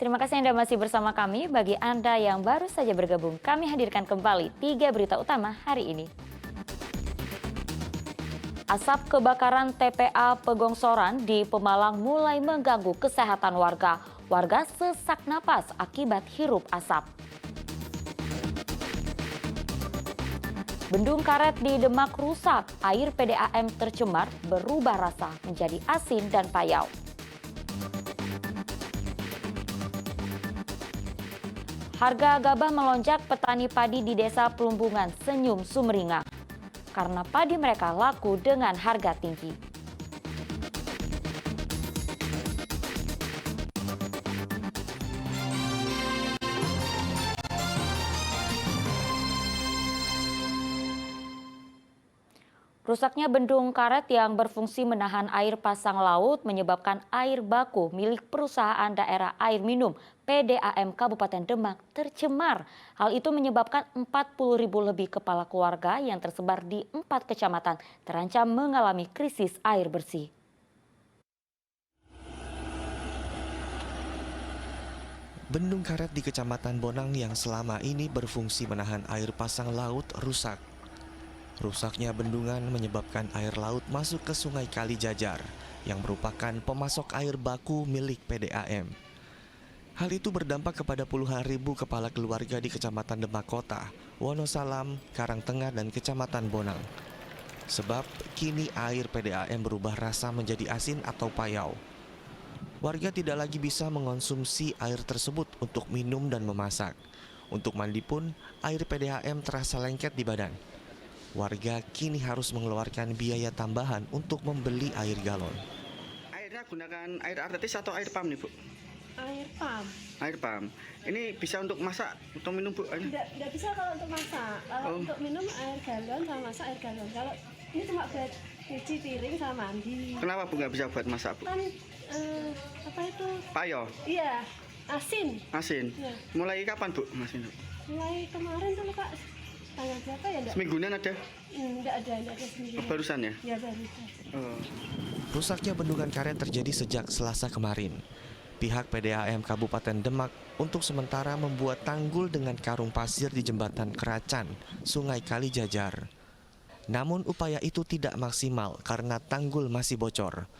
Terima kasih Anda masih bersama kami. Bagi Anda yang baru saja bergabung, kami hadirkan kembali 3 berita utama hari ini. Asap kebakaran TPA Pegongsoran di Pemalang mulai mengganggu kesehatan warga. Warga sesak napas akibat hirup asap. Bendung karet di Demak rusak, air PDAM tercemar berubah rasa menjadi asin dan payau. Harga gabah melonjak, petani padi di Desa Plumbungan senyum sumringah karena padi mereka laku dengan harga tinggi. Rusaknya bendung karet yang berfungsi menahan air pasang laut menyebabkan air baku milik perusahaan daerah air minum PDAM Kabupaten Demak tercemar. Hal itu menyebabkan 40.000 lebih kepala keluarga yang tersebar di 4 kecamatan terancam mengalami krisis air bersih. Bendung karet di Kecamatan Bonang yang selama ini berfungsi menahan air pasang laut rusak. Rusaknya bendungan menyebabkan air laut masuk ke Sungai Kalijajar yang merupakan pemasok air baku milik PDAM. Hal itu berdampak kepada puluhan ribu kepala keluarga di Kecamatan Demak Kota, Wonosalam, Karangtengah, dan Kecamatan Bonang. Sebab kini air PDAM berubah rasa menjadi asin atau payau. Warga tidak lagi bisa mengonsumsi air tersebut untuk minum dan memasak. Untuk mandi pun, air PDAM terasa lengket di badan. Warga kini harus mengeluarkan biaya tambahan untuk membeli air galon. Airnya gunakan air artetis atau air pam nih, Bu? Air pam. Air pam. Ini bisa untuk masak atau minum, Bu? Tidak bisa kalau untuk masak. Kalau untuk minum air galon sama masak air galon. Kalau ini cuma buat cuci piring sama mandi. Kenapa Bu nggak bisa buat masak, Bu? Kan apa itu? Payo? Iya, asin. Asin? Ya. Mulai kapan, Bu? Asin. Mulai kemarin tuh Kak. Tanggal berapa ya? Semingguan ada? Enggak ada sendiri. Barusan ya? Ya barusan. Rusaknya bendungan karet terjadi sejak Selasa kemarin. Pihak PDAM Kabupaten Demak untuk sementara membuat tanggul dengan karung pasir di jembatan Keracan, Sungai Kalijajar. Namun upaya itu tidak maksimal karena tanggul masih bocor.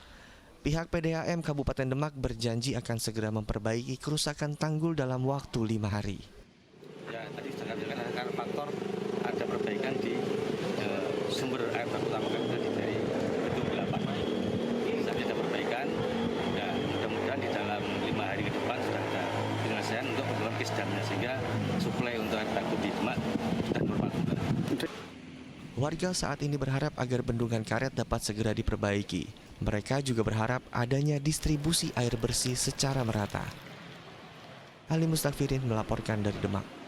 Pihak PDAM Kabupaten Demak berjanji akan segera memperbaiki kerusakan tanggul dalam waktu 5 hari. Ya, tadi sudah dikatakan karena faktor ada perbaikan di sumber air baku utama kami tadi dari Bendung 8. Saat ada perbaikan, ya mudah-mudahan di dalam 5 hari ke depan sudah ada penyelesaian untuk program kisdamnya sehingga suplai untuk air baku di Demak sudah normal. Warga saat ini berharap agar bendungan karet dapat segera diperbaiki. Mereka juga berharap adanya distribusi air bersih secara merata. Ali Mustafirin melaporkan dari Demak.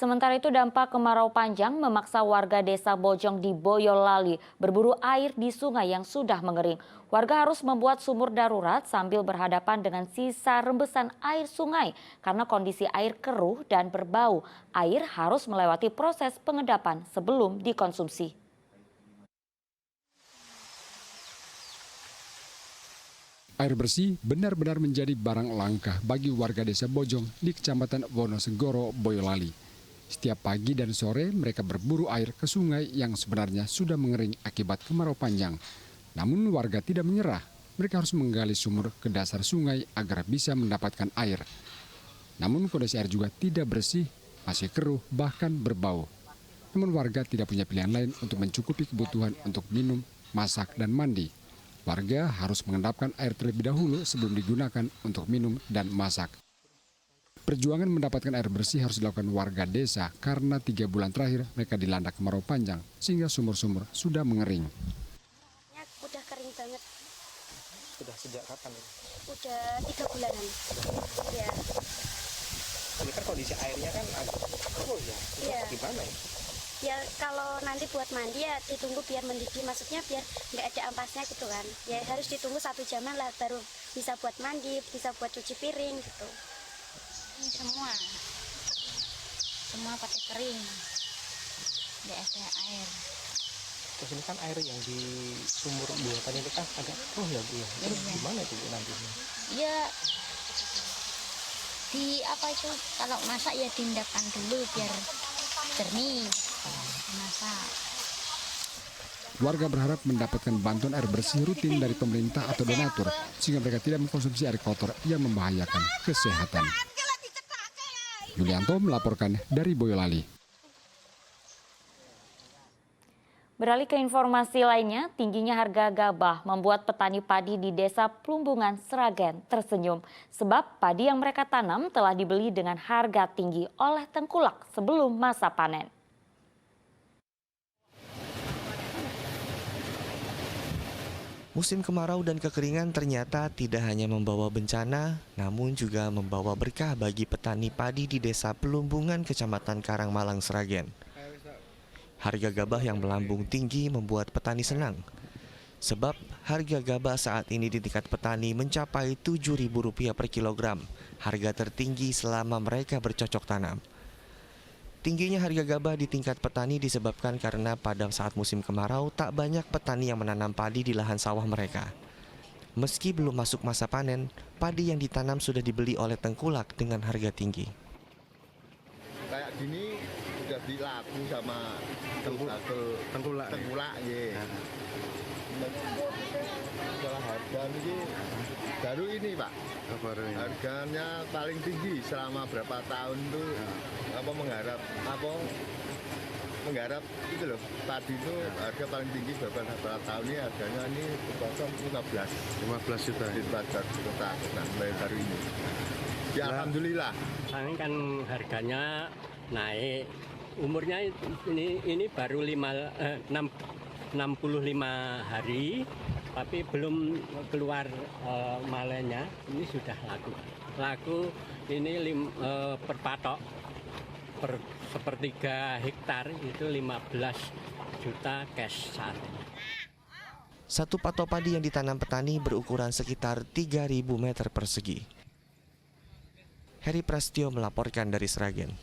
Sementara itu dampak kemarau panjang memaksa warga desa Bojong di Boyolali berburu air di sungai yang sudah mengering. Warga harus membuat sumur darurat sambil berhadapan dengan sisa rembesan air sungai karena kondisi air keruh dan berbau. Air harus melewati proses pengendapan sebelum dikonsumsi. Air bersih benar-benar menjadi barang langka bagi warga desa Bojong di Kecamatan Wonosenggoro, Boyolali. Setiap pagi dan sore mereka berburu air ke sungai yang sebenarnya sudah mengering akibat kemarau panjang. Namun warga tidak menyerah, mereka harus menggali sumur ke dasar sungai agar bisa mendapatkan air. Namun kondisi air juga tidak bersih, masih keruh bahkan berbau. Namun warga tidak punya pilihan lain untuk mencukupi kebutuhan untuk minum, masak dan mandi. Warga harus mengendapkan air terlebih dahulu sebelum digunakan untuk minum dan masak. Perjuangan mendapatkan air bersih harus dilakukan warga desa karena 3 bulan terakhir mereka dilanda kemarau panjang sehingga sumur-sumur sudah mengering. Udah kering banget. Sudah sejak kapan ya? Udah 3 bulanan. Ya. Ini kan kondisi airnya kan agak keruh ya. Iya. Gimana ya? Ya kalau nanti buat mandi ya ditunggu biar mendidih, maksudnya biar nggak ada ampasnya gitu kan. Ya harus ditunggu 1 jaman lah baru bisa buat mandi, bisa buat cuci piring gitu. Ini semua pakai kering, nggak ada air. Terus ini kan air yang di sumur buatan itu kan agak keruh ya Bu ya. Terus gimana itu Bu nantinya? Ya di apa itu kalau masak ya diendapkan dulu biar jernih masak. Warga berharap mendapatkan bantuan air bersih rutin dari pemerintah atau donatur sehingga mereka tidak mengkonsumsi air kotor yang membahayakan kesehatan. Yulianto melaporkan dari Boyolali. Beralih ke informasi lainnya, tingginya harga gabah membuat petani padi di Desa Plumbungan, Sragen tersenyum. Sebab padi yang mereka tanam telah dibeli dengan harga tinggi oleh tengkulak sebelum masa panen. Musim kemarau dan kekeringan ternyata tidak hanya membawa bencana, namun juga membawa berkah bagi petani padi di Desa Plumbungan, Kecamatan Karangmalang, Sragen. Harga gabah yang melambung tinggi membuat petani senang. Sebab harga gabah saat ini di tingkat petani mencapai Rp7.000 per kilogram, harga tertinggi selama mereka bercocok tanam. Tingginya harga gabah di tingkat petani disebabkan karena pada saat musim kemarau tak banyak petani yang menanam padi di lahan sawah mereka. Meski belum masuk masa panen, padi yang ditanam sudah dibeli oleh tengkulak dengan harga tinggi. Kayak gini sudah dilaku sama tengkulak ya. Masalah harga ini baru ini Pak. Harganya paling tinggi selama berapa tahun tuh menggarap itu loh, padi itu harga paling tinggi berapa tahun ini harganya ini berpasang 15 juta di pasar kota baru ini. Ya Alhamdulillah. Sekarang kan harganya naik, umurnya ini baru 65 hari, tapi belum keluar malenya, ini sudah laku ini per patok per sepertiga hektar itu 15 juta cash saat ini. Satu patok padi yang ditanam petani berukuran sekitar 3.000 meter persegi. Heri Prastio melaporkan dari Sragen.